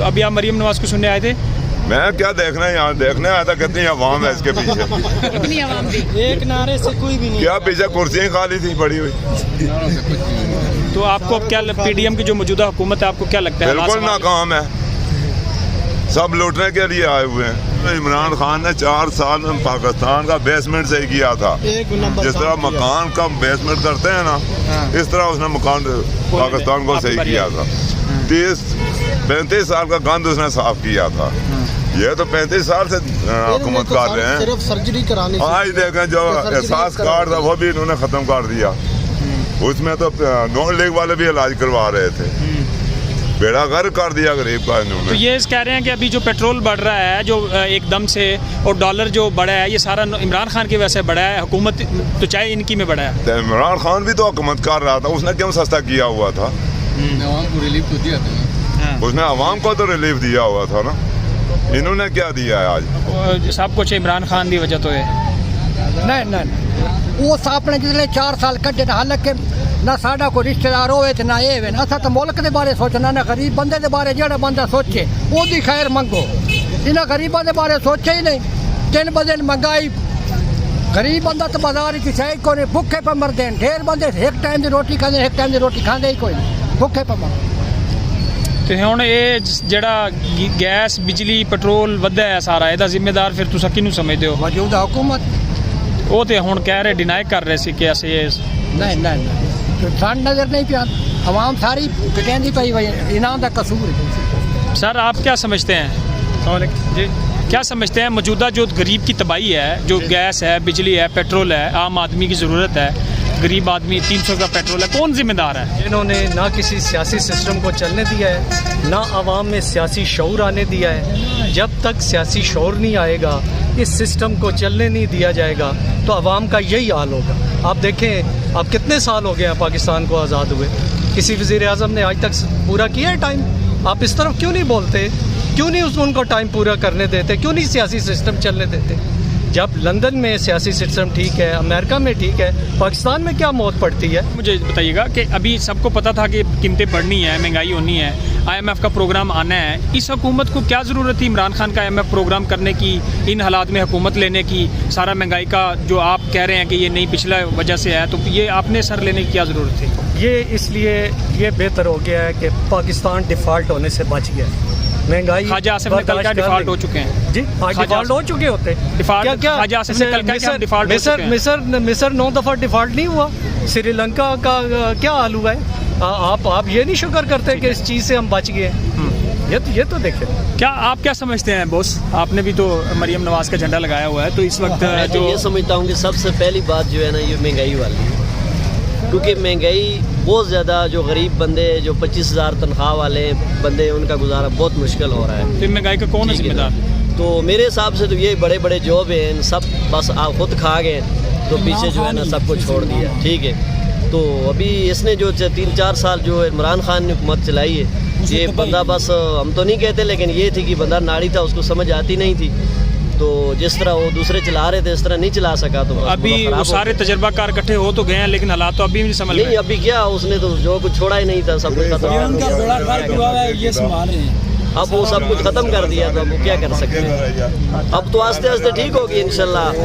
तो अभी आप मरीम नवाज को सुनने आए थे? मैं क्या देखना है, यहाँ देखने आया था कितनी आवाम है इसके पीछे। कितनी आवाम थी? एक नारे से कोई भी नहीं। क्या पीछे कुर्सियाँ खाली थी पड़ी हुई। तो आपको अब क्या पीडीएम की जो मौजूदा हुकूमत है आपको क्या लगता है? बिल्कुल नाकाम है, सब लूटने के लिए आए हुए हैं। इमरान खान ने 4 साल में पाकिस्तान का बेसमेंट सही किया था। जिस तरह मकान का बेसमेंट करते हैं ना, इस तरह उसने मकान पाकिस्तान को सही किया था। 30-35 साल का गंद उसने साफ किया था। ये तो 35 साल से हुकूमत कर रहे हैं। सिर्फ सर्जरी करानी। आज देखें जो एहसास कार्ड था वो भी इन्होंने खत्म कर दिया। उसमें तो नॉन लीग वाले भी इलाज करवा रहे थे। बेड़ा गर्क कर दिया गरीब का इन्होंने। तो ये कह रहे हैं कि अभी जो पेट्रोल बढ़ रहा है जो एकदम से, और डॉलर जो बढ़ा है, ये सारा इमरान खान की वजह से बढ़ा है। हुकूमत तो चाहे इनकी में बढ़ा है। तो इमरान खान भी तो हुकूमत कर रहा था, उसने क्यों सस्ता किया हुआ था? आवाम को रिलीफ तो दिया था। उसने आवाम को तो रिलीफ दिया हुआ था ना। इन्होंने क्या दिया है आज? सब कुछ इमरान खान की वजह तो है। नहीं वो आपने जितने 4 साल कटे हालांकि ना साडा कोई रिश्तेदार होवे ते ना ये वे असा तो मुल्क के बारे सोचना, ना गरीब बंदे के बारे जेड़ा बंदा सोचे ओदी खैर मंगो। इन्हें गरीबों के बारे सोचे ही नहीं। 3 बजे महंगाई, गरीब बंदा तो बाजार की शायद को नहीं, भुखे पर मरते हैं। ढेर बंदे एक टाइम की रोटी खाते, एक टाइम की रोटी खाते ही कोई नहीं, भुखे पर मर। तो हुण ये जेड़ा गैस बिजली पेट्रोल वधा है सारा, ਇਹਦਾ ਜ਼ਿੰਮੇਦਾਰ ਫਿਰ ਤੁਸੀਂ ਕਿਹਨੂੰ ਸਮਝਦੇ ਹੋ? मौजूदा हुकूमत। ਉਹ ਤੇ ਹੁਣ ਕਹਿ ਰਹੇ, डिनाई कर रहे सी कि ऐसे नहीं तो सन नजर नहीं पिया। आवाम सारी पिटेंदी पई हुई, इनाम का कसूर है। सर आप क्या समझते हैं जी, क्या समझते हैं मौजूदा जो गरीब की तबाही है, जो गैस है, बिजली है, पेट्रोल है, आम आदमी की ज़रूरत है, गरीब आदमी 300 का पेट्रोल है, कौन जिम्मेदार है? जिन्होंने ना किसी सियासी सिस्टम को चलने दिया है, ना आवाम में सियासी शऊर आने दिया है। जब तक सियासी शऊर नहीं आएगा, इस सिस्टम को चलने नहीं दिया जाएगा, तो आवाम का यही हाल होगा। आप देखें, अब कितने साल हो गए हैं पाकिस्तान को आज़ाद हुए, किसी वज़ीर आज़म ने आज तक पूरा किया है टाइम? आप इस तरफ क्यों नहीं बोलते? क्यों नहीं उनको टाइम पूरा करने देते? क्यों नहीं सियासी सिस्टम चलने देते? जब लंदन में सियासी सिस्टम ठीक है, अमेरिका में ठीक है, पाकिस्तान में क्या मौत पड़ती है? मुझे बताइएगा कि अभी सबको पता था कि कीमतें बढ़नी है, महंगाई होनी है, IMF का प्रोग्राम आना है। इस हुकूमत को क्या ज़रूरत थी इमरान खान का IMF प्रोग्राम करने की, इन हालात में हुकूमत लेने की? सारा महंगाई का जो आप कह रहे हैं कि ये नहीं पिछला वजह से है, तो ये आपने सर लेने की क्या ज़रूरत थी? ये इसलिए ये बेहतर हो गया है कि पाकिस्तान डिफ़ॉल्ट होने से बच गया। महंगाई ख्वाजा आसिफ ने कल क्या डिफ़ॉल्ट हो चुके हैं जी, हाँ डिफ़ॉल्ट हो चुके होते। डिफ़ॉल्ट क्या ख्वाजा आसिफ ने कल क्या डिफ़ॉल्ट हो चुके हैं? मिस्र 9 दफ़ा डिफ़ॉल्ट नहीं हुआ। श्रीलंका का क्या हाल हुआ है? आप ये नहीं शुक्र करते कि इस चीज़ से हम बच गए? ये तो देखें। क्या आप क्या समझते हैं बॉस? आपने भी तो मरीम नवाज का झंडा लगाया हुआ है, तो इस वक्त जो ये समझता हूँ कि सबसे पहली बात जो है ना, ये महंगाई वाली है। क्योंकि महंगाई बहुत ज़्यादा, जो गरीब बंदे, जो 25,000 तनख्वाह वाले बंदे, उनका गुजारा बहुत मुश्किल हो रहा है। तो महंगाई का कौन है जिम्मेदार? तो मेरे हिसाब से तो ये बड़े बड़े जॉब हैं, सब बस आप खुद खा गए तो पीछे जो है ना सबको छोड़ दिया। ठीक है, तो अभी इसने जो 3-4 साल जो इमरान खान ने हुकूमत चलाई है, ये बंदा बस, हम तो नहीं कहते, लेकिन ये थी कि बंदा नाड़ी था, उसको समझ आती नहीं थी। तो जिस तरह वो दूसरे चला रहे थे, इस तरह नहीं चला सका। तो अभी वो सारे तजर्बाकार इकट्ठे हो तो गए हैं, लेकिन हालात तो अभी भी समझ नहीं। अभी क्या, उसने तो जो कुछ छोड़ा ही नहीं था, सब कुछ खत्म। अब वो सब कुछ खत्म कर दिया, तो अब वो क्या कर सकते हैं? अब तो आस्ते आस्ते ठीक होगी इंशाल्लाह।